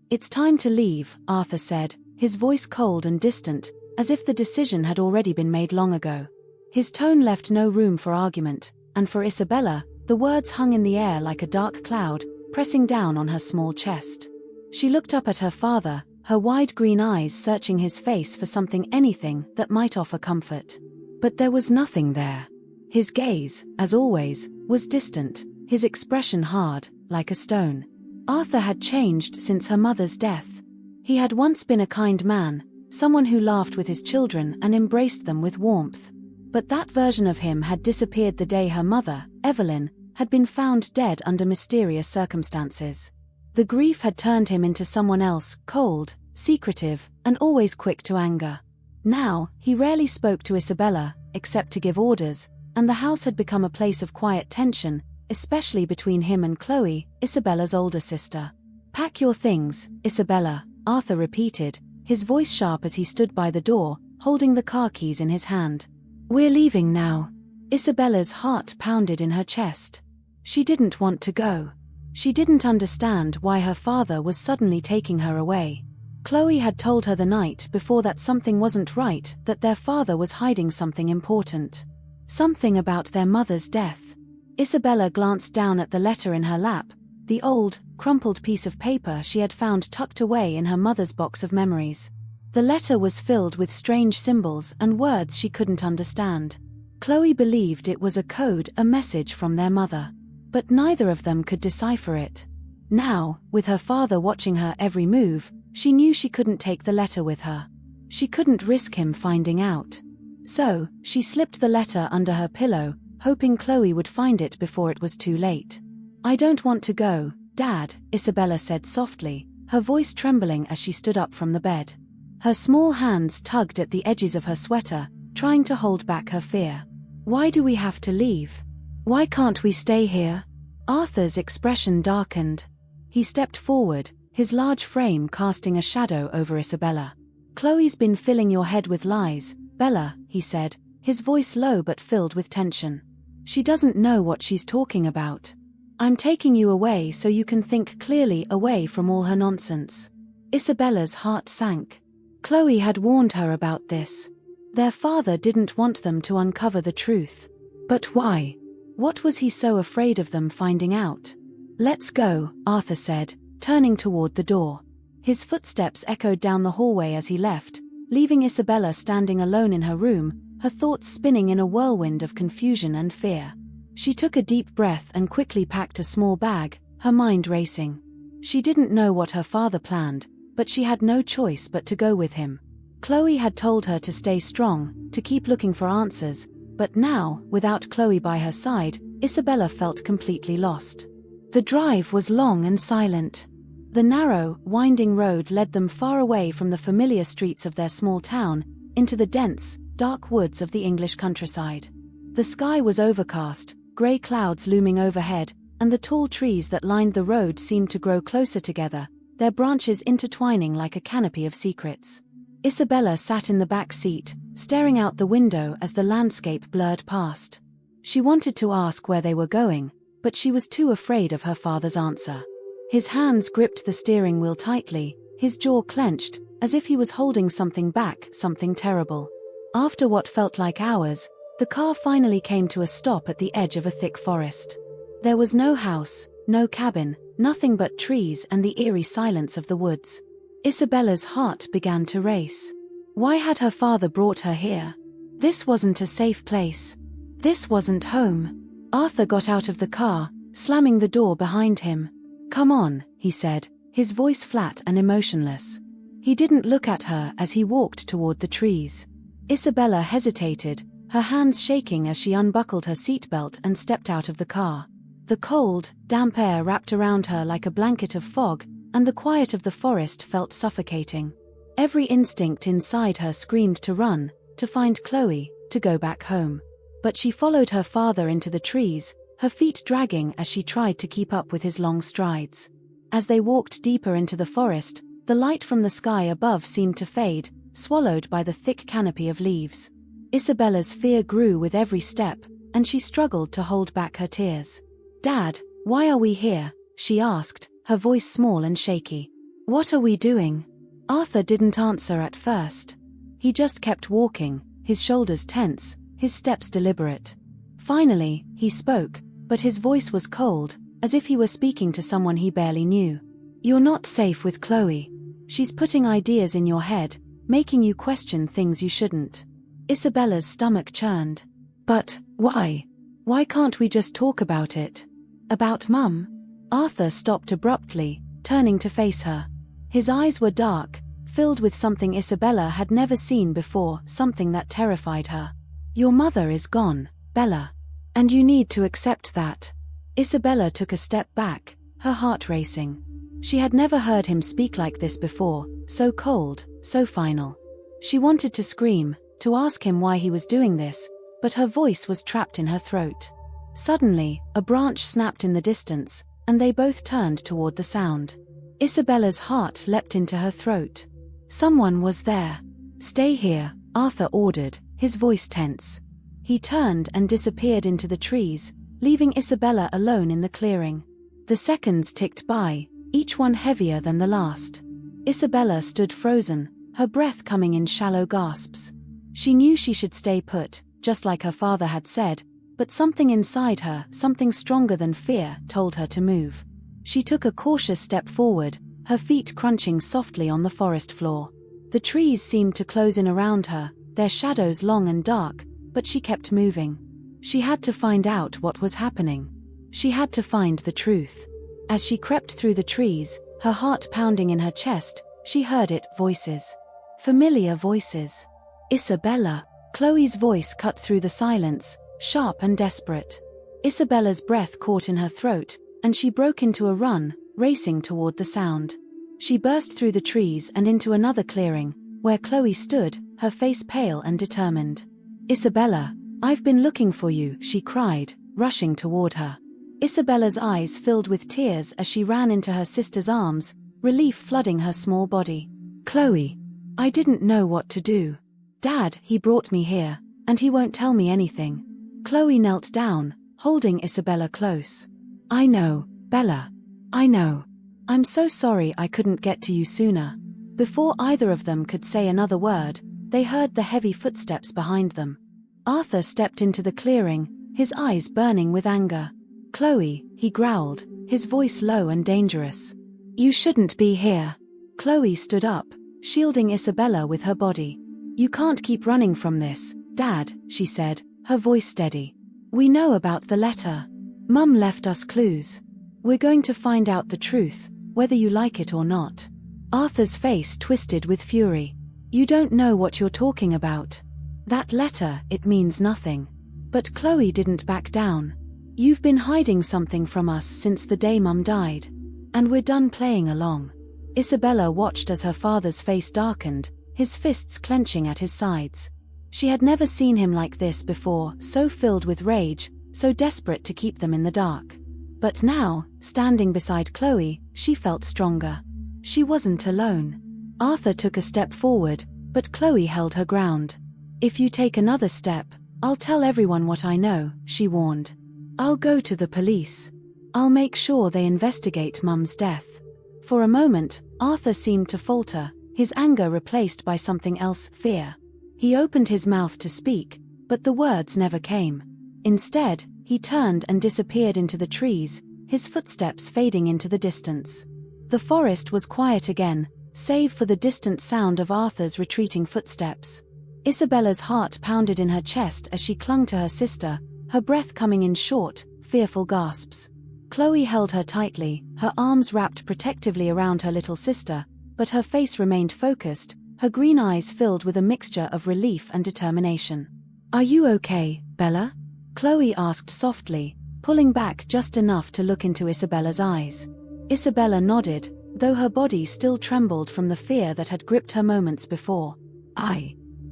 "It's time to leave," Arthur said, his voice cold and distant, as if the decision had already been made long ago. His tone left no room for argument, and for Isabella, the words hung in the air like a dark cloud, pressing down on her small chest. She looked up at her father, her wide green eyes searching his face for anything that might offer comfort. But there was nothing there. His gaze, as always, was distant, his expression hard, like a stone. Arthur had changed since her mother's death. He had once been a kind man, someone who laughed with his children and embraced them with warmth. But that version of him had disappeared the day her mother, Evelyn, had been found dead under mysterious circumstances. The grief had turned him into someone else, cold, secretive, and always quick to anger. Now, he rarely spoke to Isabella, except to give orders, and the house had become a place of quiet tension, especially between him and Chloe, Isabella's older sister. "Pack your things, Isabella," Arthur repeated, his voice sharp as he stood by the door, holding the car keys in his hand. "We're leaving now." Isabella's heart pounded in her chest. She didn't want to go. She didn't understand why her father was suddenly taking her away. Chloe had told her the night before that something wasn't right, that their father was hiding something important. Something about their mother's death. Isabella glanced down at the letter in her lap, the old, crumpled piece of paper she had found tucked away in her mother's box of memories. The letter was filled with strange symbols and words she couldn't understand. Chloe believed it was a code, a message from their mother. But neither of them could decipher it. Now, with her father watching her every move, she knew she couldn't take the letter with her. She couldn't risk him finding out. So, she slipped the letter under her pillow, hoping Chloe would find it before it was too late. "I don't want to go, Dad," Isabella said softly, her voice trembling as she stood up from the bed. Her small hands tugged at the edges of her sweater, trying to hold back her fear. "Why do we have to leave? Why can't we stay here?" Arthur's expression darkened. He stepped forward, his large frame casting a shadow over Isabella. "Chloe's been filling your head with lies, Bella," he said, his voice low but filled with tension. "She doesn't know what she's talking about. I'm taking you away so you can think clearly, away from all her nonsense." Isabella's heart sank. Chloe had warned her about this. Their father didn't want them to uncover the truth. But why? What was he so afraid of them finding out? "Let's go," Arthur said, turning toward the door. His footsteps echoed down the hallway as he left, leaving Isabella standing alone in her room, her thoughts spinning in a whirlwind of confusion and fear. She took a deep breath and quickly packed a small bag, her mind racing. She didn't know what her father planned, but she had no choice but to go with him. Chloe had told her to stay strong, to keep looking for answers, but now, without Chloe by her side, Isabella felt completely lost. The drive was long and silent. The narrow, winding road led them far away from the familiar streets of their small town, into the dense, dark woods of the English countryside. The sky was overcast, grey clouds looming overhead, and the tall trees that lined the road seemed to grow closer together, their branches intertwining like a canopy of secrets. Isabella sat in the back seat, staring out the window as the landscape blurred past. She wanted to ask where they were going, but she was too afraid of her father's answer. His hands gripped the steering wheel tightly, his jaw clenched, as if he was holding something back, something terrible. After what felt like hours, the car finally came to a stop at the edge of a thick forest. There was no house, no cabin, nothing but trees and the eerie silence of the woods. Isabella's heart began to race. Why had her father brought her here? This wasn't a safe place. This wasn't home. Arthur got out of the car, slamming the door behind him. "Come on," he said, his voice flat and emotionless. He didn't look at her as he walked toward the trees. Isabella hesitated, her hands shaking as she unbuckled her seatbelt and stepped out of the car. The cold, damp air wrapped around her like a blanket of fog, and the quiet of the forest felt suffocating. Every instinct inside her screamed to run, to find Chloe, to go back home. But she followed her father into the trees, her feet dragging as she tried to keep up with his long strides. As they walked deeper into the forest, the light from the sky above seemed to fade, swallowed by the thick canopy of leaves. Isabella's fear grew with every step, and she struggled to hold back her tears. "Dad, why are we here?" she asked, her voice small and shaky. What are we doing? Arthur didn't answer at first. He just kept walking, his shoulders tense, his steps deliberate. Finally, he spoke, but his voice was cold, as if he were speaking to someone he barely knew. You're not safe with Chloe. She's putting ideas in your head, making you question things you shouldn't. Isabella's stomach churned. But, why? Why can't we just talk about it? About Mum? Arthur stopped abruptly, turning to face her. His eyes were dark, filled with something Isabella had never seen before, something that terrified her. Your mother is gone, Bella. And you need to accept that. Isabella took a step back, her heart racing. She had never heard him speak like this before, so cold, so final. She wanted to scream, to ask him why he was doing this, but her voice was trapped in her throat. Suddenly, a branch snapped in the distance, and they both turned toward the sound. Isabella's heart leapt into her throat. Someone was there. Stay here, Arthur ordered, his voice tense. He turned and disappeared into the trees, leaving Isabella alone in the clearing. The seconds ticked by, each one heavier than the last. Isabella stood frozen, her breath coming in shallow gasps. She knew she should stay put, just like her father had said, but something inside her, something stronger than fear, told her to move. She took a cautious step forward, her feet crunching softly on the forest floor. The trees seemed to close in around her, their shadows long and dark, but she kept moving. She had to find out what was happening. She had to find the truth. As she crept through the trees, her heart pounding in her chest, she heard it, voices. Familiar voices. Isabella. Chloe's voice cut through the silence, sharp and desperate. Isabella's breath caught in her throat, and she broke into a run, racing toward the sound. She burst through the trees and into another clearing, where Chloe stood, her face pale and determined. Isabella, I've been looking for you, she cried, rushing toward her. Isabella's eyes filled with tears as she ran into her sister's arms, relief flooding her small body. Chloe, I didn't know what to do. Dad, he brought me here, and he won't tell me anything. Chloe knelt down, holding Isabella close. I know, Bella. I know. I'm so sorry I couldn't get to you sooner. Before either of them could say another word, they heard the heavy footsteps behind them. Arthur stepped into the clearing, his eyes burning with anger. Chloe, he growled, his voice low and dangerous. You shouldn't be here. Chloe stood up, shielding Isabella with her body. You can't keep running from this, Dad, she said, her voice steady. We know about the letter. Mum left us clues. We're going to find out the truth, whether you like it or not. Arthur's face twisted with fury. You don't know what you're talking about. That letter, it means nothing. But Chloe didn't back down. You've been hiding something from us since the day Mum died. And we're done playing along. Isabella watched as her father's face darkened, his fists clenching at his sides. She had never seen him like this before, so filled with rage, so desperate to keep them in the dark. But now, standing beside Chloe, she felt stronger. She wasn't alone. Arthur took a step forward, but Chloe held her ground. If you take another step, I'll tell everyone what I know, she warned. I'll go to the police. I'll make sure they investigate Mum's death. For a moment, Arthur seemed to falter, his anger replaced by something else, fear. He opened his mouth to speak, but the words never came. Instead, he turned and disappeared into the trees, his footsteps fading into the distance. The forest was quiet again, save for the distant sound of Arthur's retreating footsteps. Isabella's heart pounded in her chest as she clung to her sister, her breath coming in short, fearful gasps. Chloe held her tightly, her arms wrapped protectively around her little sister, but her face remained focused, her green eyes filled with a mixture of relief and determination. Are you okay, Bella? Chloe asked softly, pulling back just enough to look into Isabella's eyes. Isabella nodded, though her body still trembled from the fear that had gripped her moments before.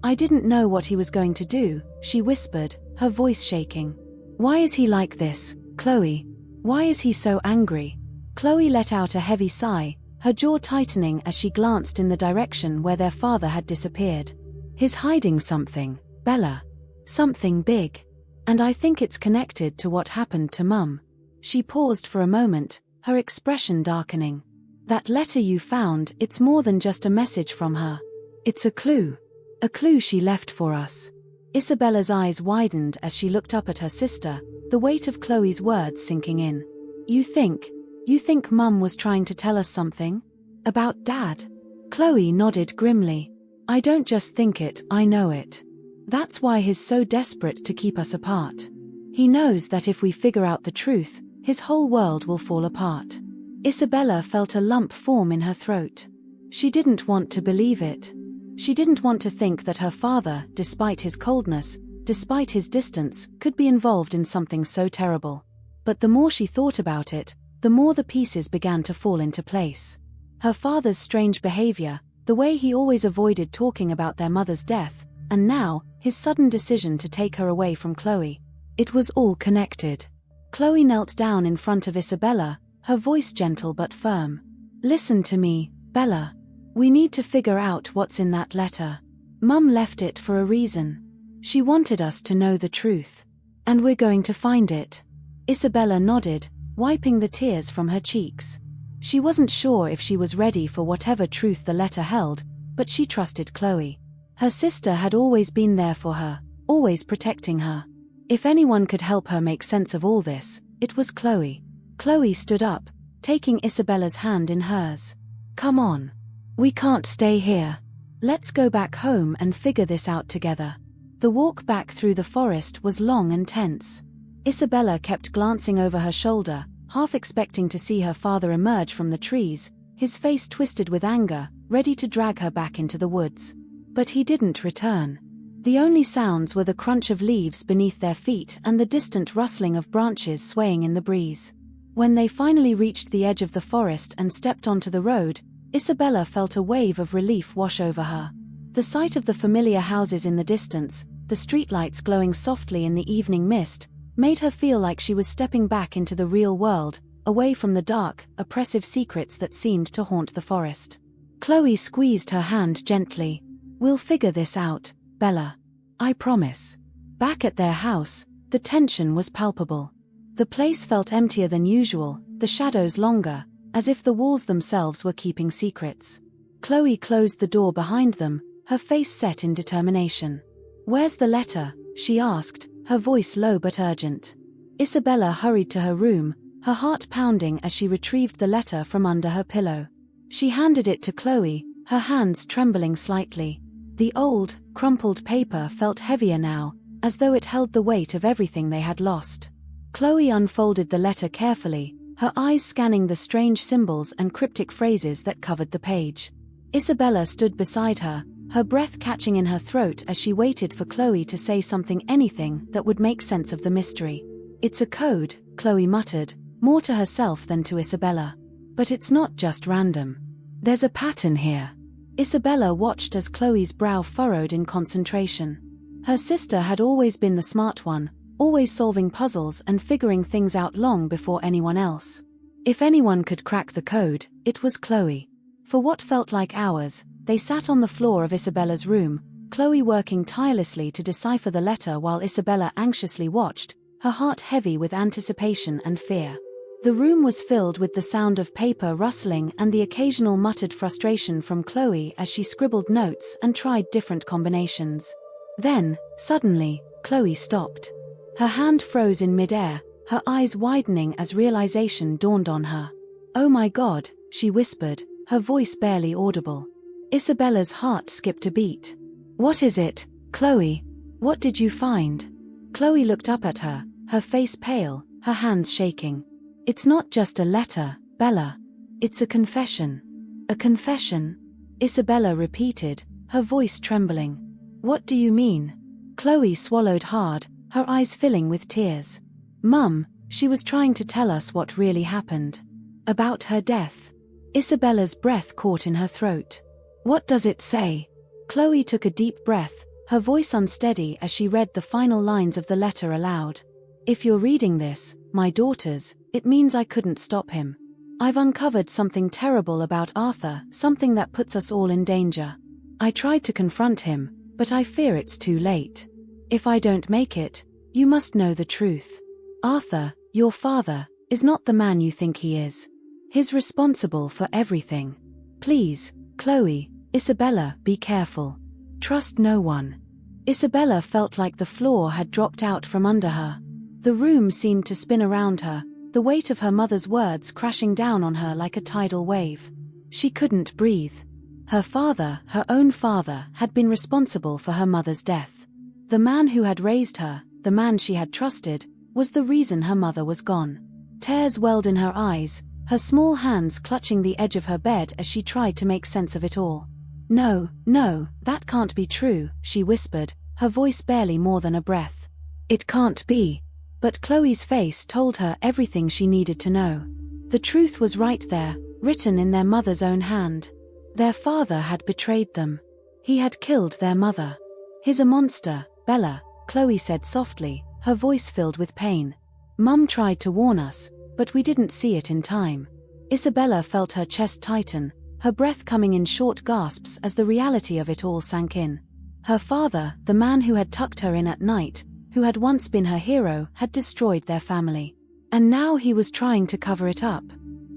I didn't know what he was going to do, she whispered, her voice shaking. Why is he like this, Chloe? Why is he so angry? Chloe let out a heavy sigh, her jaw tightening as she glanced in the direction where their father had disappeared. He's hiding something, Bella. Something big. And I think it's connected to what happened to Mum. She paused for a moment, her expression darkening. That letter you found, it's more than just a message from her. It's a clue. A clue she left for us. Isabella's eyes widened as she looked up at her sister, the weight of Chloe's words sinking in. You think Mum was trying to tell us something? About Dad? Chloe nodded grimly. I don't just think it, I know it. That's why he's so desperate to keep us apart. He knows that if we figure out the truth, his whole world will fall apart. Isabella felt a lump form in her throat. She didn't want to believe it. She didn't want to think that her father, despite his coldness, despite his distance, could be involved in something so terrible. But the more she thought about it, the more the pieces began to fall into place. Her father's strange behavior, the way he always avoided talking about their mother's death, and now, his sudden decision to take her away from Chloe. It was all connected. Chloe knelt down in front of Isabella, her voice gentle but firm. Listen to me, Bella. We need to figure out what's in that letter. Mum left it for a reason. She wanted us to know the truth. And we're going to find it. Isabella nodded, wiping the tears from her cheeks. She wasn't sure if she was ready for whatever truth the letter held, but she trusted Chloe. Her sister had always been there for her, always protecting her. If anyone could help her make sense of all this, it was Chloe. Chloe stood up, taking Isabella's hand in hers. Come on. We can't stay here. Let's go back home and figure this out together. The walk back through the forest was long and tense. Isabella kept glancing over her shoulder, half expecting to see her father emerge from the trees, his face twisted with anger, ready to drag her back into the woods. But he didn't return. The only sounds were the crunch of leaves beneath their feet and the distant rustling of branches swaying in the breeze. When they finally reached the edge of the forest and stepped onto the road, Isabella felt a wave of relief wash over her. The sight of the familiar houses in the distance, the streetlights glowing softly in the evening mist, made her feel like she was stepping back into the real world, away from the dark, oppressive secrets that seemed to haunt the forest. Chloe squeezed her hand gently. We'll figure this out, Bella. I promise. Back at their house, the tension was palpable. The place felt emptier than usual, the shadows longer, as if the walls themselves were keeping secrets. Chloe closed the door behind them, her face set in determination. Where's the letter? She asked, her voice low but urgent. Isabella hurried to her room, her heart pounding as she retrieved the letter from under her pillow. She handed it to Chloe, her hands trembling slightly. The old, crumpled paper felt heavier now, as though it held the weight of everything they had lost. Chloe unfolded the letter carefully, her eyes scanning the strange symbols and cryptic phrases that covered the page. Isabella stood beside her, her breath catching in her throat as she waited for Chloe to say anything that would make sense of the mystery. It's a code, Chloe muttered, more to herself than to Isabella. But it's not just random. There's a pattern here. Isabella watched as Chloe's brow furrowed in concentration. Her sister had always been the smart one, always solving puzzles and figuring things out long before anyone else. If anyone could crack the code, it was Chloe. For what felt like hours, they sat on the floor of Isabella's room, Chloe working tirelessly to decipher the letter while Isabella anxiously watched, her heart heavy with anticipation and fear. The room was filled with the sound of paper rustling and the occasional muttered frustration from Chloe as she scribbled notes and tried different combinations. Then, suddenly, Chloe stopped. Her hand froze in midair, her eyes widening as realization dawned on her. Oh my God, she whispered, her voice barely audible. Isabella's heart skipped a beat. What is it, Chloe? What did you find? Chloe looked up at her, her face pale, her hands shaking. It's not just a letter, Bella. It's a confession. A confession? Isabella repeated, her voice trembling. What do you mean? Chloe swallowed hard, her eyes filling with tears. Mum, she was trying to tell us what really happened. About her death. Isabella's breath caught in her throat. What does it say? Chloe took a deep breath, her voice unsteady as she read the final lines of the letter aloud. If you're reading this, my daughters, it means I couldn't stop him. I've uncovered something terrible about Arthur, something that puts us all in danger. I tried to confront him, but I fear it's too late. If I don't make it, you must know the truth. Arthur, your father, is not the man you think he is. He's responsible for everything. Please, Chloe, Isabella, be careful. Trust no one. Isabella felt like the floor had dropped out from under her. The room seemed to spin around her, the weight of her mother's words crashing down on her like a tidal wave. She couldn't breathe. Her father, her own father, had been responsible for her mother's death. The man who had raised her, the man she had trusted, was the reason her mother was gone. Tears welled in her eyes, her small hands clutching the edge of her bed as she tried to make sense of it all. No, no, that can't be true, she whispered, her voice barely more than a breath. It can't be. But Chloe's face told her everything she needed to know. The truth was right there, written in their mother's own hand. Their father had betrayed them. He had killed their mother. He's a monster, Bella, Chloe said softly, her voice filled with pain. Mum tried to warn us, but we didn't see it in time. Isabella felt her chest tighten, her breath coming in short gasps as the reality of it all sank in. Her father, the man who had tucked her in at night, who had once been her hero, had destroyed their family. And now he was trying to cover it up.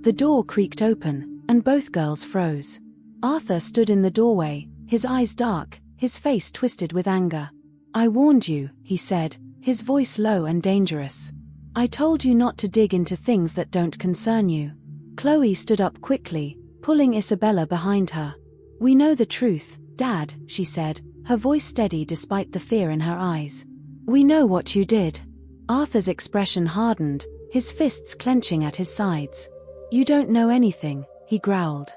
The door creaked open, and both girls froze. Arthur stood in the doorway, his eyes dark, his face twisted with anger. I warned you, he said, his voice low and dangerous. I told you not to dig into things that don't concern you. Chloe stood up quickly, pulling Isabella behind her. We know the truth, Dad, she said, her voice steady despite the fear in her eyes. We know what you did. Arthur's expression hardened, his fists clenching at his sides. You don't know anything, he growled.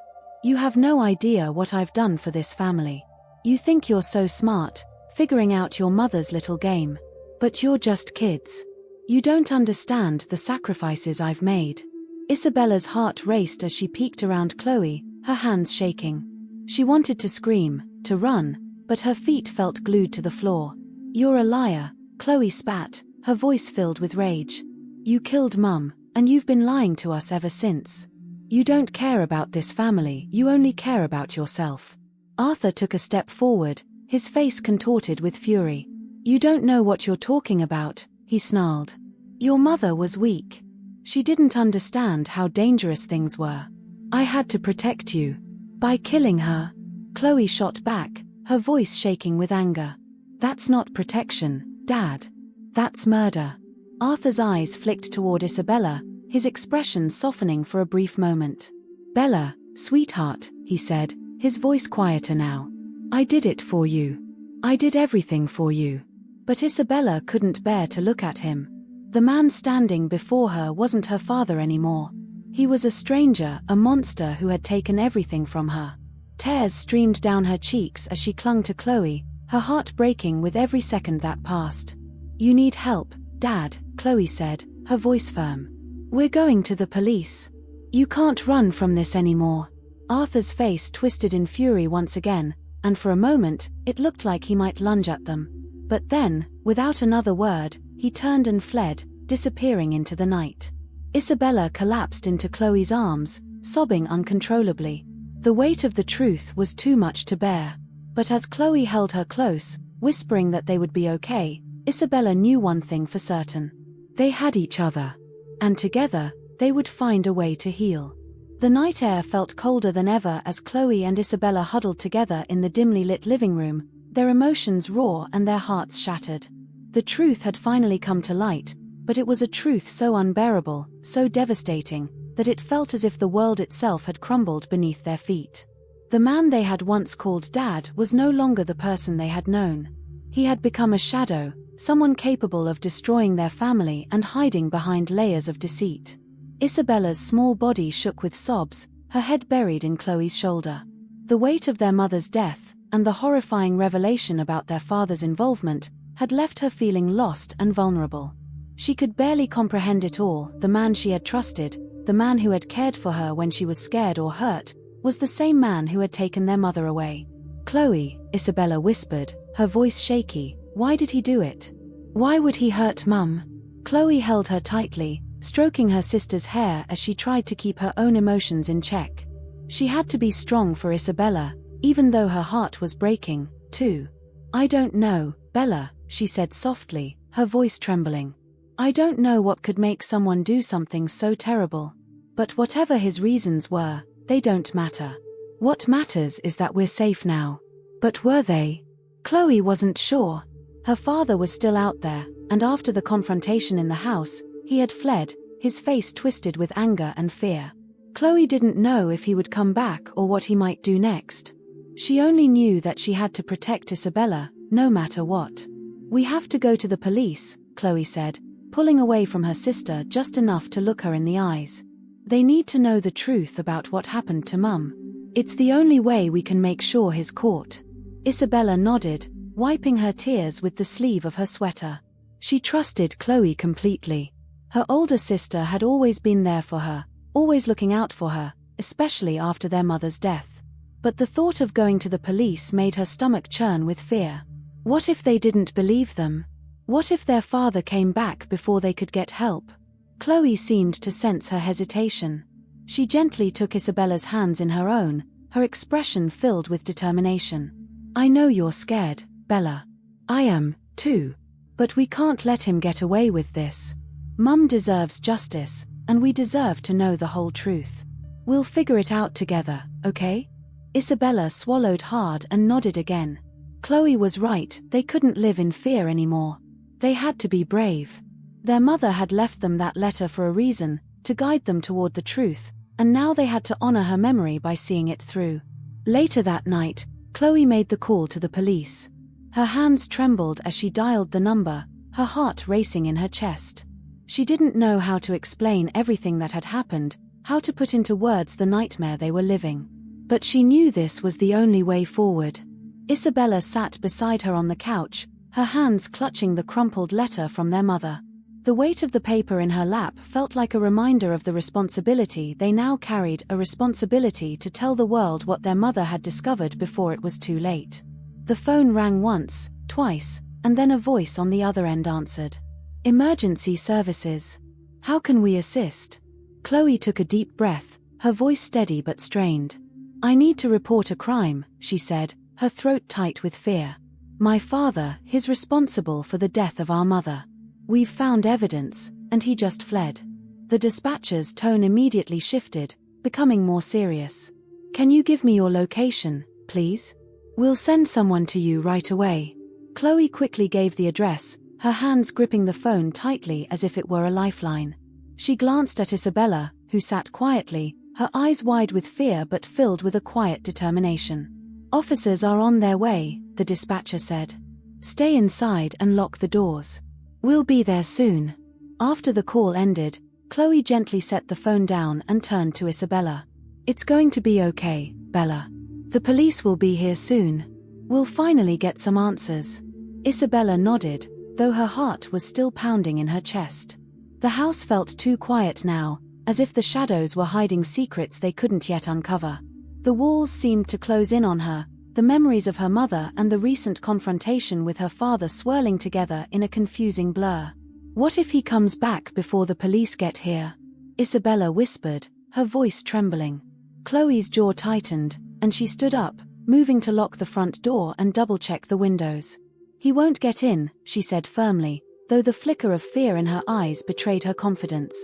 You have no idea what I've done for this family. You think you're so smart, figuring out your mother's little game. But you're just kids. You don't understand the sacrifices I've made. Isabella's heart raced as she peeked around Chloe, her hands shaking. She wanted to scream, to run, but her feet felt glued to the floor. You're a liar, Chloe spat, her voice filled with rage. You killed Mum, and you've been lying to us ever since. You don't care about this family, you only care about yourself. Arthur took a step forward, his face contorted with fury. You don't know what you're talking about, he snarled. Your mother was weak. She didn't understand how dangerous things were. I had to protect you. By killing her. Chloe shot back, her voice shaking with anger. That's not protection, Dad. That's murder. Arthur's eyes flicked toward Isabella, his expression softening for a brief moment. Bella, sweetheart, he said, his voice quieter now. I did it for you. I did everything for you. But Isabella couldn't bear to look at him. The man standing before her wasn't her father anymore. He was a stranger, a monster who had taken everything from her. Tears streamed down her cheeks as she clung to Chloe, her heart breaking with every second that passed. You need help, Dad, Chloe said, her voice firm. We're going to the police. You can't run from this anymore. Arthur's face twisted in fury once again, and for a moment, it looked like he might lunge at them. But then, without another word, he turned and fled, disappearing into the night. Isabella collapsed into Chloe's arms, sobbing uncontrollably. The weight of the truth was too much to bear. But as Chloe held her close, whispering that they would be okay, Isabella knew one thing for certain. They had each other. And together, they would find a way to heal. The night air felt colder than ever as Chloe and Isabella huddled together in the dimly lit living room, their emotions raw and their hearts shattered. The truth had finally come to light, but it was a truth so unbearable, so devastating, that it felt as if the world itself had crumbled beneath their feet. The man they had once called Dad was no longer the person they had known. He had become a shadow, someone capable of destroying their family and hiding behind layers of deceit. Isabella's small body shook with sobs, her head buried in Chloe's shoulder. The weight of their mother's death, and the horrifying revelation about their father's involvement, had left her feeling lost and vulnerable. She could barely comprehend it all. The man she had trusted, the man who had cared for her when she was scared or hurt, was the same man who had taken their mother away. Chloe, Isabella whispered, her voice shaky, why did he do it? Why would he hurt Mum? Chloe held her tightly, stroking her sister's hair as she tried to keep her own emotions in check. She had to be strong for Isabella, even though her heart was breaking, too. I don't know, Bella, she said softly, her voice trembling. I don't know what could make someone do something so terrible. But whatever his reasons were, they don't matter. What matters is that we're safe now. But were they? Chloe wasn't sure. Her father was still out there, and after the confrontation in the house, he had fled, his face twisted with anger and fear. Chloe didn't know if he would come back or what he might do next. She only knew that she had to protect Isabella, no matter what. "We have to go to the police," Chloe said, pulling away from her sister just enough to look her in the eyes. "They need to know the truth about what happened to Mum. It's the only way we can make sure he's caught." Isabella nodded, wiping her tears with the sleeve of her sweater. She trusted Chloe completely. Her older sister had always been there for her, always looking out for her, especially after their mother's death. But the thought of going to the police made her stomach churn with fear. What if they didn't believe them? What if their father came back before they could get help? Chloe seemed to sense her hesitation. She gently took Isabella's hands in her own, her expression filled with determination. "I know you're scared, Bella. I am, too. But we can't let him get away with this. Mum deserves justice, and we deserve to know the whole truth. We'll figure it out together, okay?" Isabella swallowed hard and nodded again. Chloe was right, they couldn't live in fear anymore. They had to be brave. Their mother had left them that letter for a reason, to guide them toward the truth, and now they had to honor her memory by seeing it through. Later that night, Chloe made the call to the police. Her hands trembled as she dialed the number, her heart racing in her chest. She didn't know how to explain everything that had happened, how to put into words the nightmare they were living. But she knew this was the only way forward. Isabella sat beside her on the couch, her hands clutching the crumpled letter from their mother. The weight of the paper in her lap felt like a reminder of the responsibility they now carried, a responsibility to tell the world what their mother had discovered before it was too late. The phone rang once, twice, and then a voice on the other end answered. "Emergency services. How can we assist?" Chloe took a deep breath, her voice steady but strained. "I need to report a crime," she said, her throat tight with fear. "My father, he's responsible for the death of our mother. We've found evidence, and he just fled." The dispatcher's tone immediately shifted, becoming more serious. "Can you give me your location, please? We'll send someone to you right away." Chloe quickly gave the address, her hands gripping the phone tightly as if it were a lifeline. She glanced at Isabella, who sat quietly, her eyes wide with fear but filled with a quiet determination. "Officers are on their way," the dispatcher said. "Stay inside and lock the doors. We'll be there soon." After the call ended, Chloe gently set the phone down and turned to Isabella. "It's going to be okay, Bella. The police will be here soon. We'll finally get some answers." Isabella nodded, though her heart was still pounding in her chest. The house felt too quiet now, as if the shadows were hiding secrets they couldn't yet uncover. The walls seemed to close in on her, the memories of her mother and the recent confrontation with her father swirling together in a confusing blur. "What if he comes back before the police get here?" Isabella whispered, her voice trembling. Chloe's jaw tightened, and she stood up, moving to lock the front door and double-check the windows. "He won't get in," she said firmly, though the flicker of fear in her eyes betrayed her confidence.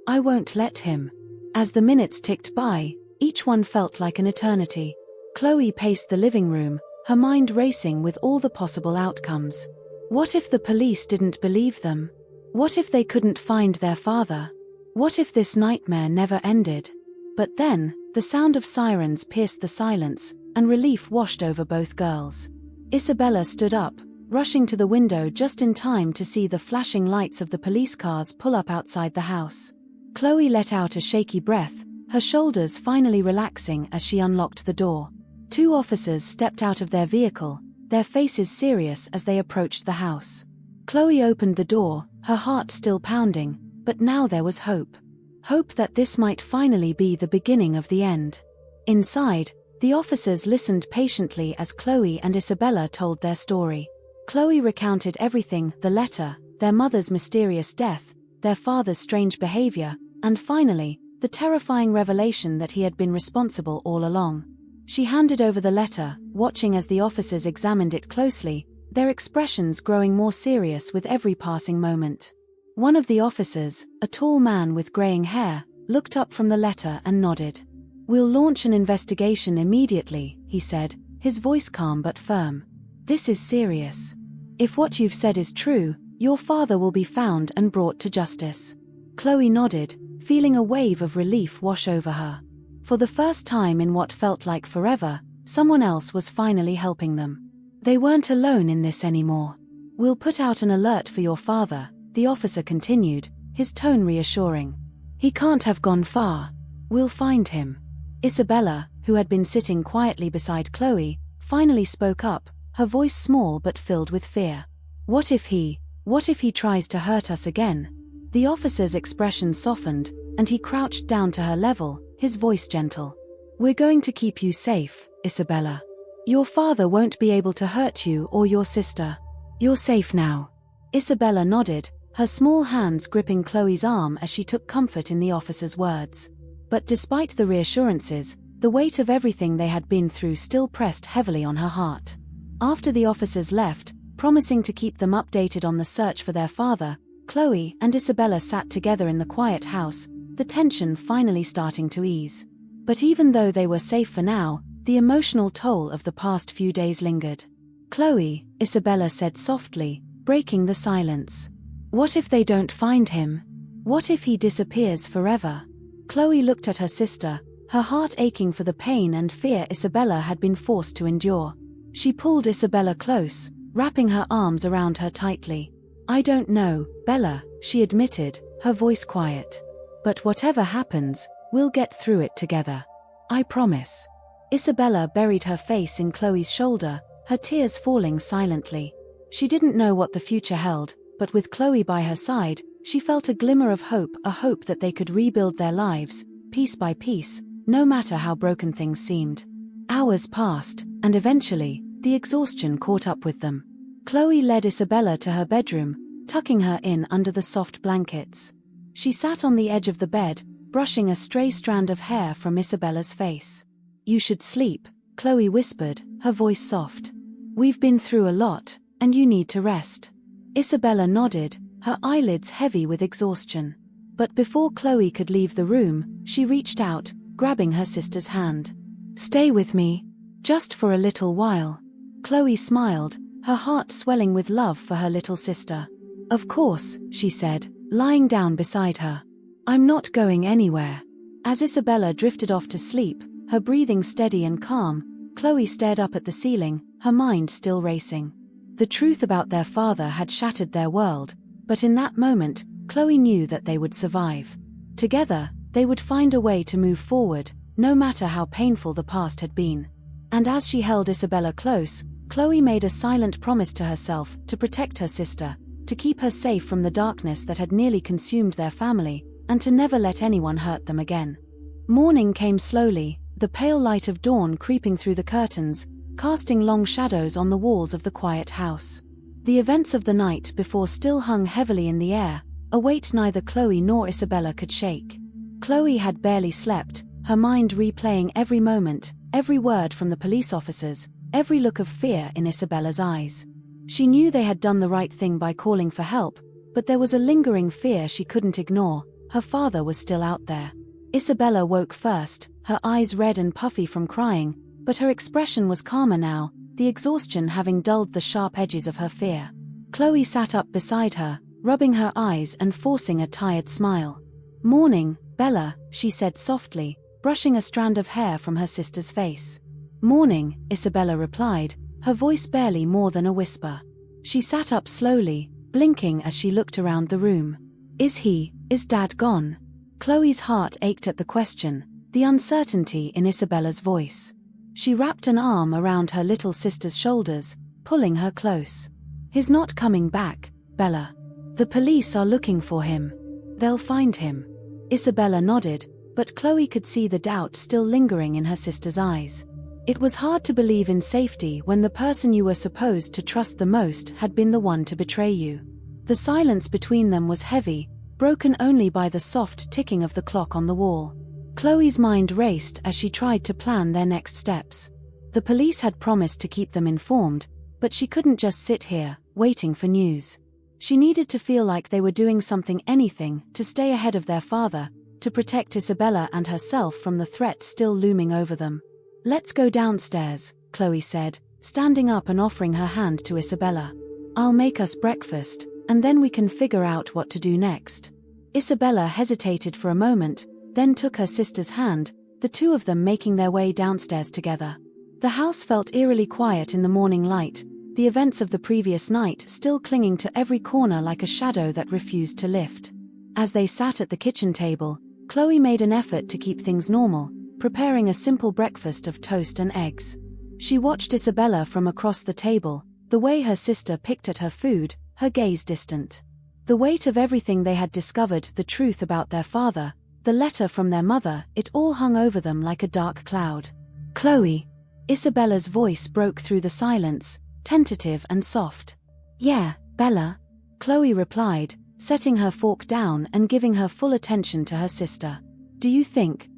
"I won't let him." As the minutes ticked by, each one felt like an eternity. Chloe paced the living room, her mind racing with all the possible outcomes. What if the police didn't believe them? What if they couldn't find their father? What if this nightmare never ended? But then, the sound of sirens pierced the silence, and relief washed over both girls. Isabella stood up, rushing to the window just in time to see the flashing lights of the police cars pull up outside the house. Chloe let out a shaky breath, her shoulders finally relaxing as she unlocked the door. Two officers stepped out of their vehicle, their faces serious as they approached the house. Chloe opened the door, her heart still pounding, but now there was hope. Hope that this might finally be the beginning of the end. Inside, the officers listened patiently as Chloe and Isabella told their story. Chloe recounted everything: the letter, their mother's mysterious death, their father's strange behavior, and finally, the terrifying revelation that he had been responsible all along. She handed over the letter, watching as the officers examined it closely, their expressions growing more serious with every passing moment. One of the officers, a tall man with graying hair, looked up from the letter and nodded. "We'll launch an investigation immediately," he said, his voice calm but firm. "This is serious. If what you've said is true, your father will be found and brought to justice." Chloe nodded, feeling a wave of relief wash over her. For the first time in what felt like forever, someone else was finally helping them. They weren't alone in this anymore. "We'll put out an alert for your father," the officer continued, his tone reassuring. "He can't have gone far. We'll find him." Isabella, who had been sitting quietly beside Chloe, finally spoke up, her voice small but filled with fear. What if he tries to hurt us again?" The officer's expression softened, and he crouched down to her level, his voice gentle. "We're going to keep you safe, Isabella. Your father won't be able to hurt you or your sister. You're safe now." Isabella nodded, her small hands gripping Chloe's arm as she took comfort in the officer's words. But despite the reassurances, the weight of everything they had been through still pressed heavily on her heart. After the officers left, promising to keep them updated on the search for their father, Chloe and Isabella sat together in the quiet house, the tension finally starting to ease. But even though they were safe for now, the emotional toll of the past few days lingered. "Chloe," Isabella said softly, breaking the silence. "What if they don't find him? What if he disappears forever?" Chloe looked at her sister, her heart aching for the pain and fear Isabella had been forced to endure. She pulled Isabella close, wrapping her arms around her tightly. "I don't know, Bella," she admitted, her voice quiet. "But whatever happens, we'll get through it together. I promise." Isabella buried her face in Chloe's shoulder, her tears falling silently. She didn't know what the future held, but with Chloe by her side, she felt a glimmer of hope, a hope that they could rebuild their lives, piece by piece, no matter how broken things seemed. Hours passed, and eventually, the exhaustion caught up with them. Chloe led Isabella to her bedroom, tucking her in under the soft blankets. She sat on the edge of the bed, brushing a stray strand of hair from Isabella's face. "You should sleep," Chloe whispered, her voice soft. "We've been through a lot, and you need to rest." Isabella nodded, her eyelids heavy with exhaustion. But before Chloe could leave the room, she reached out, grabbing her sister's hand. "Stay with me. Just for a little while." Chloe smiled, her heart swelling with love for her little sister. "Of course," she said, lying down beside her. "I'm not going anywhere." As Isabella drifted off to sleep, her breathing steady and calm, Chloe stared up at the ceiling, her mind still racing. The truth about their father had shattered their world, but in that moment, Chloe knew that they would survive. Together, they would find a way to move forward, no matter how painful the past had been. And as she held Isabella close, Chloe made a silent promise to herself to protect her sister, to keep her safe from the darkness that had nearly consumed their family, and to never let anyone hurt them again. Morning came slowly, the pale light of dawn creeping through the curtains, casting long shadows on the walls of the quiet house. The events of the night before still hung heavily in the air, a weight neither Chloe nor Isabella could shake. Chloe had barely slept, her mind replaying every moment, every word from the police officers, every look of fear in Isabella's eyes. She knew they had done the right thing by calling for help, but there was a lingering fear she couldn't ignore. Her father was still out there. Isabella woke first, her eyes red and puffy from crying, but her expression was calmer now, the exhaustion having dulled the sharp edges of her fear. Chloe sat up beside her, rubbing her eyes and forcing a tired smile. "Morning, Bella," she said softly, brushing a strand of hair from her sister's face. "Morning," Isabella replied, her voice barely more than a whisper. She sat up slowly, blinking as she looked around the room. Is Dad gone?" Chloe's heart ached at the question, the uncertainty in Isabella's voice. She wrapped an arm around her little sister's shoulders, pulling her close. "He's not coming back, Bella. The police are looking for him. They'll find him." Isabella nodded, but Chloe could see the doubt still lingering in her sister's eyes. It was hard to believe in safety when the person you were supposed to trust the most had been the one to betray you. The silence between them was heavy, broken only by the soft ticking of the clock on the wall. Chloe's mind raced as she tried to plan their next steps. The police had promised to keep them informed, but she couldn't just sit here, waiting for news. She needed to feel like they were doing something, anything, to stay ahead of their father, to protect Isabella and herself from the threat still looming over them. "Let's go downstairs," Chloe said, standing up and offering her hand to Isabella. "I'll make us breakfast, and then we can figure out what to do next." Isabella hesitated for a moment, then took her sister's hand, the two of them making their way downstairs together. The house felt eerily quiet in the morning light, the events of the previous night still clinging to every corner like a shadow that refused to lift. As they sat at the kitchen table, Chloe made an effort to keep things normal, preparing a simple breakfast of toast and eggs. She watched Isabella from across the table, the way her sister picked at her food, her gaze distant. The weight of everything they had discovered, the truth about their father, the letter from their mother, it all hung over them like a dark cloud. "Chloe." Isabella's voice broke through the silence, tentative and soft. "Yeah, Bella," Chloe replied, setting her fork down and giving her full attention to her sister. Do you think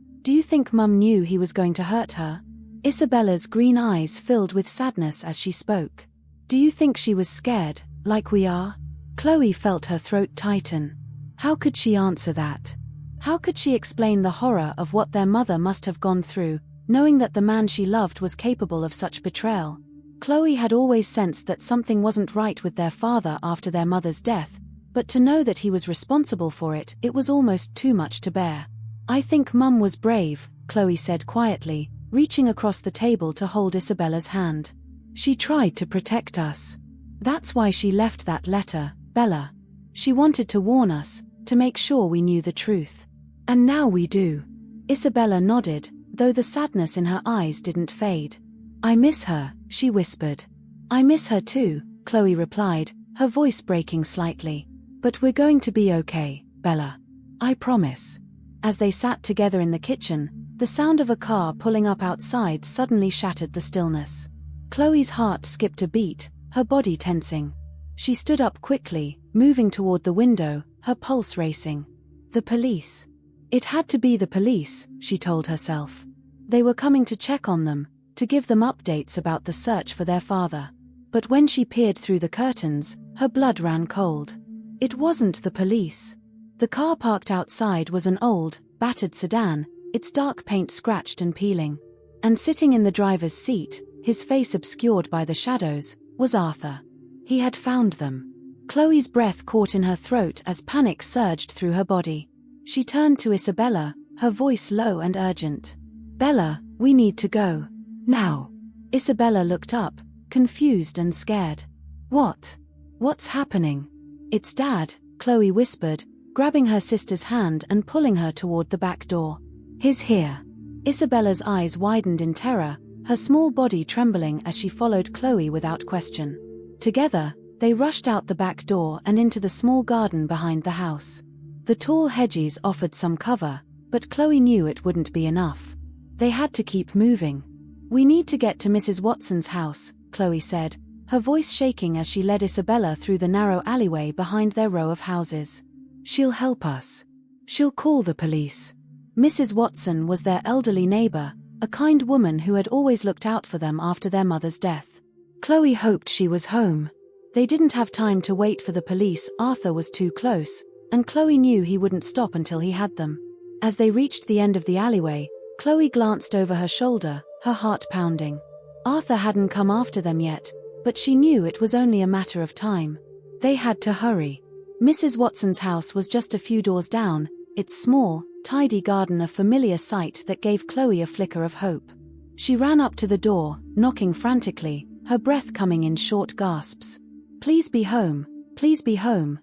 Mum knew he was going to hurt her?" Isabella's green eyes filled with sadness as she spoke. "Do you think she was scared, like we are?" Chloe felt her throat tighten. How could she answer that? How could she explain the horror of what their mother must have gone through, knowing that the man she loved was capable of such betrayal? Chloe had always sensed that something wasn't right with their father after their mother's death, but to know that he was responsible for it, it was almost too much to bear. "I think Mum was brave," Chloe said quietly, reaching across the table to hold Isabella's hand. "She tried to protect us. That's why she left that letter, Bella. She wanted to warn us, to make sure we knew the truth. And now we do." Isabella nodded, though the sadness in her eyes didn't fade. "I miss her," she whispered. "I miss her too," Chloe replied, her voice breaking slightly. "But we're going to be okay, Bella. I promise." As they sat together in the kitchen, the sound of a car pulling up outside suddenly shattered the stillness. Chloe's heart skipped a beat, her body tensing. She stood up quickly, moving toward the window, her pulse racing. The police. It had to be the police, she told herself. They were coming to check on them, to give them updates about the search for their father. But when she peered through the curtains, her blood ran cold. It wasn't the police. The car parked outside was an old, battered sedan, its dark paint scratched and peeling. And sitting in the driver's seat, his face obscured by the shadows, was Arthur. He had found them. Chloe's breath caught in her throat as panic surged through her body. She turned to Isabella, her voice low and urgent. "Bella, we need to go. Now." Isabella looked up, confused and scared. What's happening?" "It's Dad," Chloe whispered, grabbing her sister's hand and pulling her toward the back door. "He's here." Isabella's eyes widened in terror, her small body trembling as she followed Chloe without question. Together, they rushed out the back door and into the small garden behind the house. The tall hedges offered some cover, but Chloe knew it wouldn't be enough. They had to keep moving. "We need to get to Mrs. Watson's house," Chloe said, her voice shaking as she led Isabella through the narrow alleyway behind their row of houses. "She'll help us. She'll call the police." Mrs. Watson was their elderly neighbor, a kind woman who had always looked out for them after their mother's death. Chloe hoped she was home. They didn't have time to wait for the police, Arthur was too close, and Chloe knew he wouldn't stop until he had them. As they reached the end of the alleyway, Chloe glanced over her shoulder, her heart pounding. Arthur hadn't come after them yet, but she knew it was only a matter of time. They had to hurry. Mrs. Watson's house was just a few doors down, its small, tidy garden a familiar sight that gave Chloe a flicker of hope. She ran up to the door, knocking frantically, her breath coming in short gasps. Please be home,"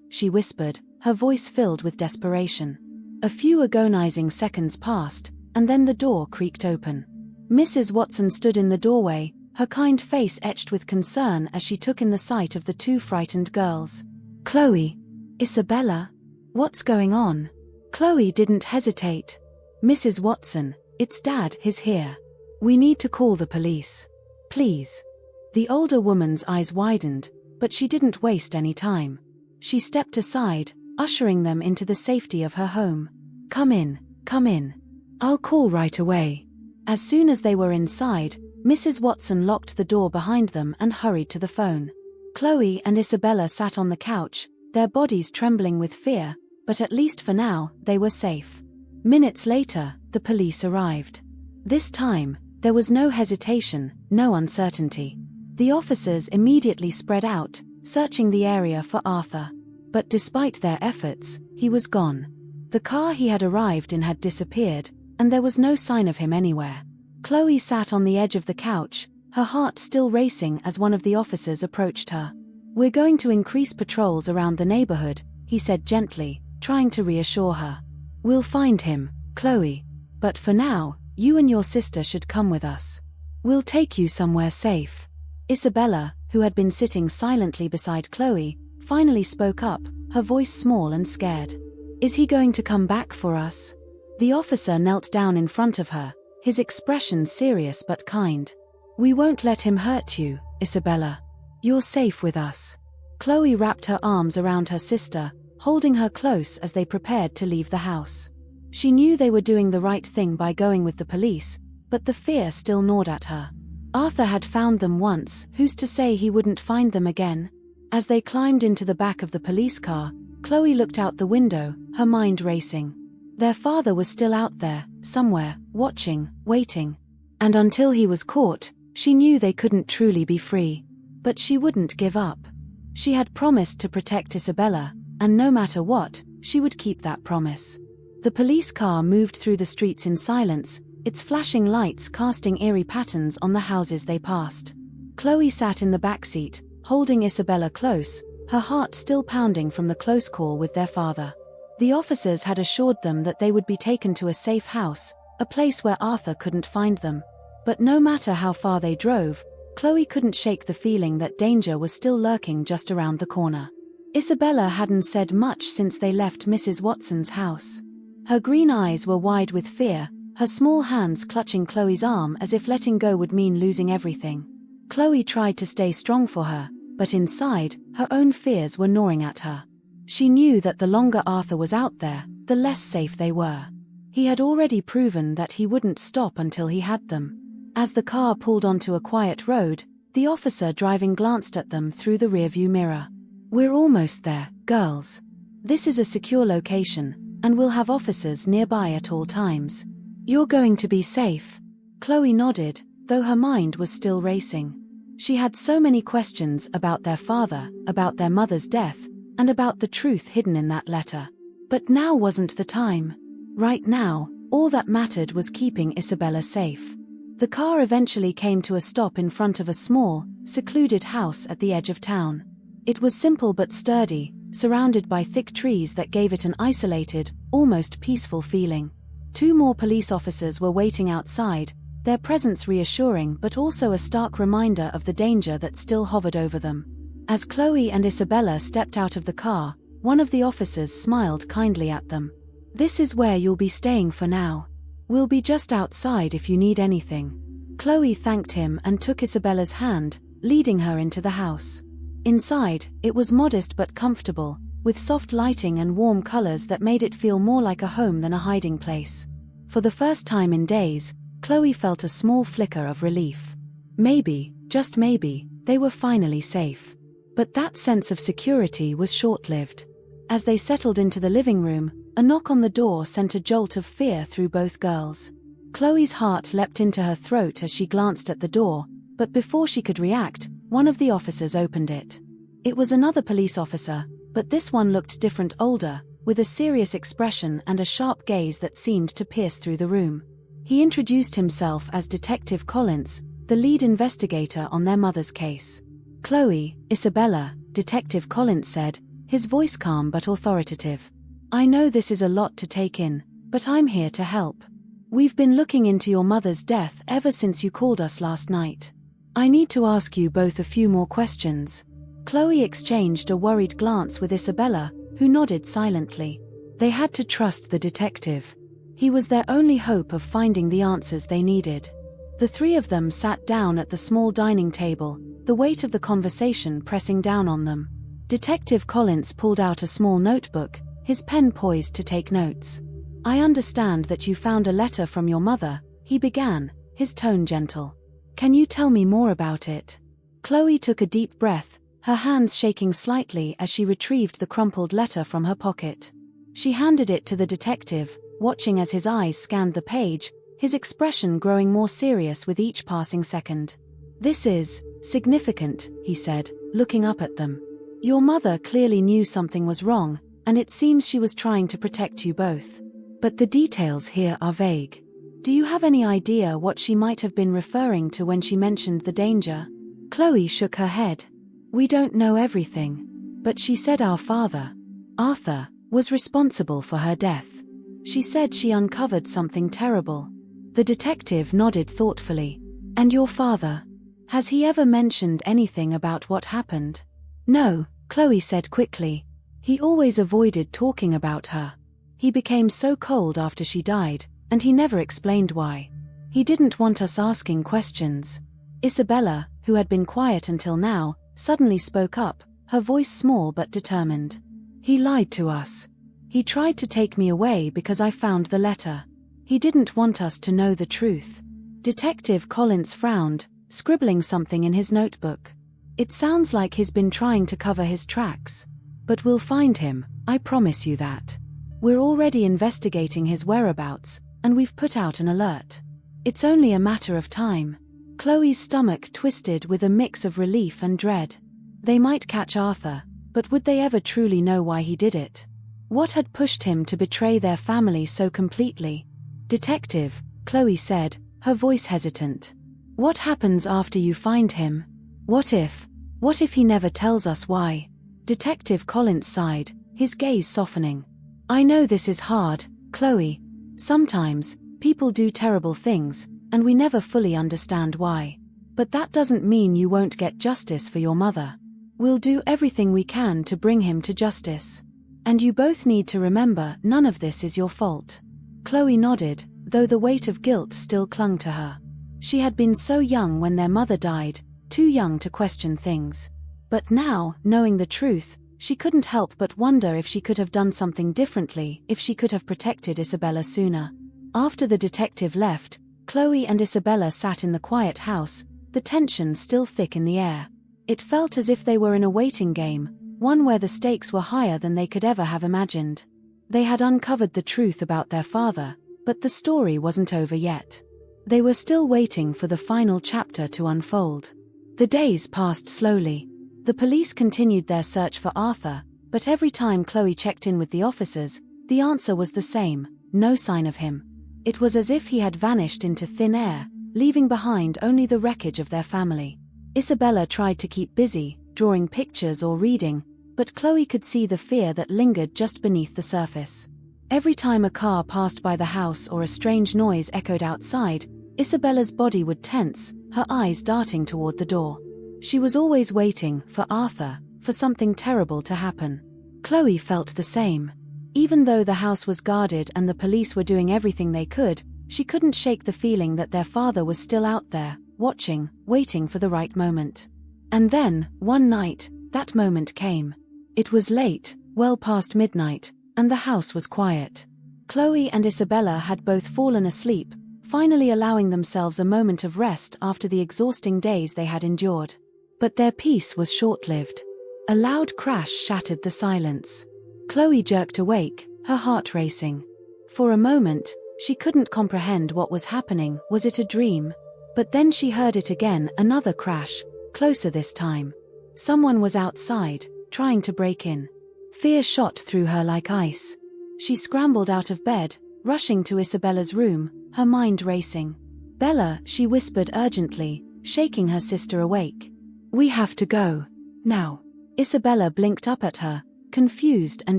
she whispered, her voice filled with desperation. A few agonizing seconds passed, and then the door creaked open. Mrs. Watson stood in the doorway, her kind face etched with concern as she took in the sight of the two frightened girls. "Chloe, Isabella, what's going on?" Chloe didn't hesitate. "Mrs. Watson, it's Dad, he's here. We need to call the police. Please." The older woman's eyes widened, but she didn't waste any time. She stepped aside, ushering them into the safety of her home. Come in. I'll call right away." As soon as they were inside, Mrs. Watson locked the door behind them and hurried to the phone. Chloe and Isabella sat on the couch, their bodies trembling with fear, but at least for now, they were safe. Minutes later, the police arrived. This time, there was no hesitation, no uncertainty. The officers immediately spread out, searching the area for Arthur. But despite their efforts, he was gone. The car he had arrived in had disappeared, and there was no sign of him anywhere. Chloe sat on the edge of the couch, her heart still racing as one of the officers approached her. "We're going to increase patrols around the neighborhood," he said gently, trying to reassure her. "We'll find him, Chloe. But for now, you and your sister should come with us. We'll take you somewhere safe." Isabella, who had been sitting silently beside Chloe, finally spoke up, her voice small and scared. "Is he going to come back for us?" The officer knelt down in front of her, his expression serious but kind. "We won't let him hurt you, Isabella. You're safe with us." Chloe wrapped her arms around her sister, holding her close as they prepared to leave the house. She knew they were doing the right thing by going with the police, but the fear still gnawed at her. Arthur had found them once, who's to say he wouldn't find them again? As they climbed into the back of the police car, Chloe looked out the window, her mind racing. Their father was still out there, somewhere, watching, waiting. And until he was caught, she knew they couldn't truly be free. But she wouldn't give up. She had promised to protect Isabella, and no matter what, she would keep that promise. The police car moved through the streets in silence, its flashing lights casting eerie patterns on the houses they passed. Chloe sat in the back seat, holding Isabella close, her heart still pounding from the close call with their father. The officers had assured them that they would be taken to a safe house, a place where Arthur couldn't find them. But no matter how far they drove, Chloe couldn't shake the feeling that danger was still lurking just around the corner. Isabella hadn't said much since they left Mrs. Watson's house. Her green eyes were wide with fear, her small hands clutching Chloe's arm as if letting go would mean losing everything. Chloe tried to stay strong for her, but inside, her own fears were gnawing at her. She knew that the longer Arthur was out there, the less safe they were. He had already proven that he wouldn't stop until he had them. As the car pulled onto a quiet road, the officer driving glanced at them through the rearview mirror. "We're almost there, girls. This is a secure location, and we'll have officers nearby at all times. You're going to be safe." Chloe nodded, though her mind was still racing. She had so many questions about their father, about their mother's death, and about the truth hidden in that letter. But now wasn't the time. Right now, all that mattered was keeping Isabella safe. The car eventually came to a stop in front of a small, secluded house at the edge of town. It was simple but sturdy, surrounded by thick trees that gave it an isolated, almost peaceful feeling. 2 more police officers were waiting outside, their presence reassuring but also a stark reminder of the danger that still hovered over them. As Chloe and Isabella stepped out of the car, one of the officers smiled kindly at them. "This is where you'll be staying for now. We'll be just outside if you need anything." Chloe thanked him and took Isabella's hand, leading her into the house. Inside, it was modest but comfortable, with soft lighting and warm colors that made it feel more like a home than a hiding place. For the first time in days, Chloe felt a small flicker of relief. Maybe, just maybe, they were finally safe. But that sense of security was short-lived. As they settled into the living room, a knock on the door sent a jolt of fear through both girls. Chloe's heart leapt into her throat as she glanced at the door, but before she could react, one of the officers opened it. It was another police officer, but this one looked different, older, with a serious expression and a sharp gaze that seemed to pierce through the room. He introduced himself as Detective Collins, the lead investigator on their mother's case. "Chloe, Isabella," Detective Collins said, his voice calm but authoritative. "I know this is a lot to take in, but I'm here to help. We've been looking into your mother's death ever since you called us last night. I need to ask you both a few more questions." Chloe exchanged a worried glance with Isabella, who nodded silently. They had to trust the detective. He was their only hope of finding the answers they needed. The 3 of them sat down at the small dining table, the weight of the conversation pressing down on them. Detective Collins pulled out a small notebook, his pen poised to take notes. "I understand that you found a letter from your mother," he began, his tone gentle. "Can you tell me more about it?" Chloe took a deep breath, her hands shaking slightly as she retrieved the crumpled letter from her pocket. She handed it to the detective, watching as his eyes scanned the page, his expression growing more serious with each passing second. "This is significant," he said, looking up at them. "Your mother clearly knew something was wrong, and it seems she was trying to protect you both. But the details here are vague. Do you have any idea what she might have been referring to when she mentioned the danger?" Chloe shook her head. "We don't know everything. But she said our father, Arthur, was responsible for her death. She said she uncovered something terrible." The detective nodded thoughtfully. "And your father? Has he ever mentioned anything about what happened?" "No," Chloe said quickly. "He always avoided talking about her. He became so cold after she died, and he never explained why. He didn't want us asking questions." Isabella, who had been quiet until now, suddenly spoke up, her voice small but determined. "He lied to us. He tried to take me away because I found the letter. He didn't want us to know the truth." Detective Collins frowned, scribbling something in his notebook. "It sounds like he's been trying to cover his tracks. But we'll find him, I promise you that. We're already investigating his whereabouts, and we've put out an alert. It's only a matter of time." Chloe's stomach twisted with a mix of relief and dread. They might catch Arthur, but would they ever truly know why he did it? What had pushed him to betray their family so completely? "Detective," Chloe said, her voice hesitant. "What happens after you find him? What if he never tells us why?" Detective Collins sighed, his gaze softening. "I know this is hard, Chloe. Sometimes, people do terrible things, and we never fully understand why. But that doesn't mean you won't get justice for your mother. We'll do everything we can to bring him to justice. And you both need to remember none of this is your fault." Chloe nodded, though the weight of guilt still clung to her. She had been so young when their mother died, too young to question things. But now, knowing the truth, she couldn't help but wonder if she could have done something differently, if she could have protected Isabella sooner. After the detective left, Chloe and Isabella sat in the quiet house, the tension still thick in the air. It felt as if they were in a waiting game, one where the stakes were higher than they could ever have imagined. They had uncovered the truth about their father, but the story wasn't over yet. They were still waiting for the final chapter to unfold. The days passed slowly. The police continued their search for Arthur, but every time Chloe checked in with the officers, the answer was the same: no sign of him. It was as if he had vanished into thin air, leaving behind only the wreckage of their family. Isabella tried to keep busy, drawing pictures or reading, but Chloe could see the fear that lingered just beneath the surface. Every time a car passed by the house or a strange noise echoed outside, Isabella's body would tense, her eyes darting toward the door. She was always waiting for Arthur, for something terrible to happen. Chloe felt the same. Even though the house was guarded and the police were doing everything they could, she couldn't shake the feeling that their father was still out there, watching, waiting for the right moment. And then, one night, that moment came. It was late, well past midnight, and the house was quiet. Chloe and Isabella had both fallen asleep, finally allowing themselves a moment of rest after the exhausting days they had endured. But their peace was short-lived. A loud crash shattered the silence. Chloe jerked awake, her heart racing. For a moment, she couldn't comprehend what was happening. Was it a dream? But then she heard it again, another crash, closer this time. Someone was outside, trying to break in. Fear shot through her like ice. She scrambled out of bed, rushing to Isabella's room, her mind racing. "Bella," she whispered urgently, shaking her sister awake. "We have to go. Now." Isabella blinked up at her, confused and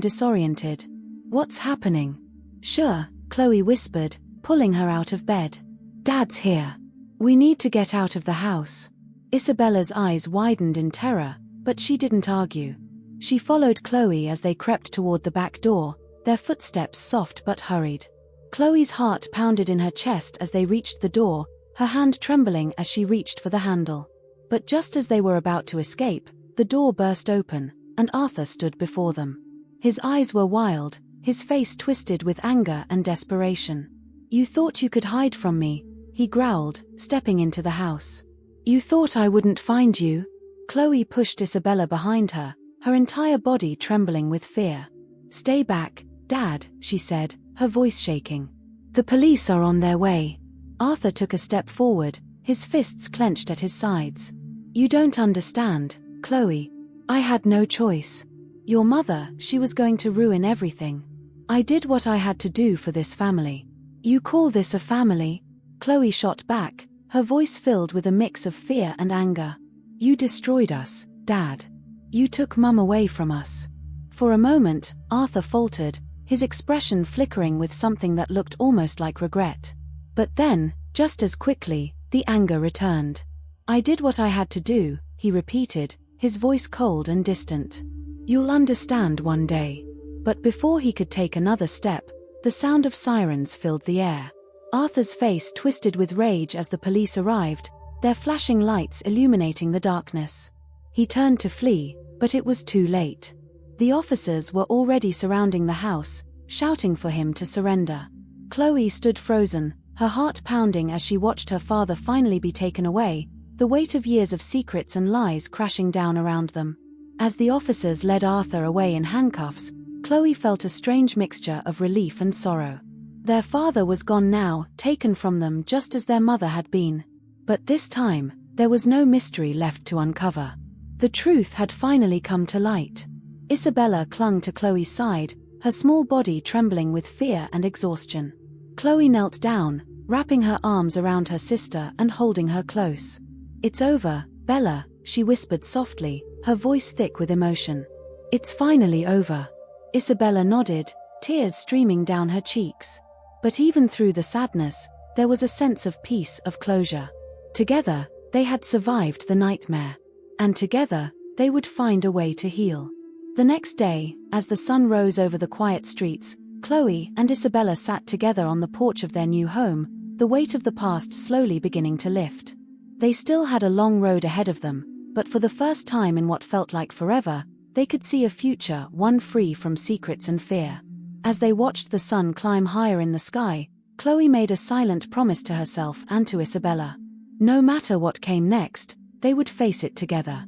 disoriented. "What's happening?" "Sure," Chloe whispered, pulling her out of bed. "Dad's here. We need to get out of the house." Isabella's eyes widened in terror, but she didn't argue. She followed Chloe as they crept toward the back door, their footsteps soft but hurried. Chloe's heart pounded in her chest as they reached the door, her hand trembling as she reached for the handle. But just as they were about to escape, the door burst open, and Arthur stood before them. His eyes were wild, his face twisted with anger and desperation. "You thought you could hide from me," he growled, stepping into the house. "You thought I wouldn't find you?" Chloe pushed Isabella behind her, her entire body trembling with fear. "Stay back, Dad," she said, her voice shaking. "The police are on their way." Arthur took a step forward, his fists clenched at his sides. "You don't understand, Chloe. I had no choice. Your mother, she was going to ruin everything. I did what I had to do for this family." "You call this a family?" Chloe shot back, her voice filled with a mix of fear and anger. "You destroyed us, Dad. You took Mum away from us." For a moment, Arthur faltered, his expression flickering with something that looked almost like regret. But then, just as quickly, the anger returned. "I did what I had to do," he repeated, his voice cold and distant. "You'll understand one day." But before he could take another step, the sound of sirens filled the air. Arthur's face twisted with rage as the police arrived, their flashing lights illuminating the darkness. He turned to flee, but it was too late. The officers were already surrounding the house, shouting for him to surrender. Chloe stood frozen, her heart pounding as she watched her father finally be taken away, the weight of years of secrets and lies crashing down around them. As the officers led Arthur away in handcuffs, Chloe felt a strange mixture of relief and sorrow. Their father was gone now, taken from them just as their mother had been. But this time, there was no mystery left to uncover. The truth had finally come to light. Isabella clung to Chloe's side, her small body trembling with fear and exhaustion. Chloe knelt down, wrapping her arms around her sister and holding her close. "It's over, Bella," she whispered softly, her voice thick with emotion. "It's finally over." Isabella nodded, tears streaming down her cheeks. But even through the sadness, there was a sense of peace, of closure. Together, they had survived the nightmare. And together, they would find a way to heal. The next day, as the sun rose over the quiet streets, Chloe and Isabella sat together on the porch of their new home, the weight of the past slowly beginning to lift. They still had a long road ahead of them, but for the first time in what felt like forever, they could see a future, one free from secrets and fear. As they watched the sun climb higher in the sky, Chloe made a silent promise to herself and to Isabella. No matter what came next, they would face it together.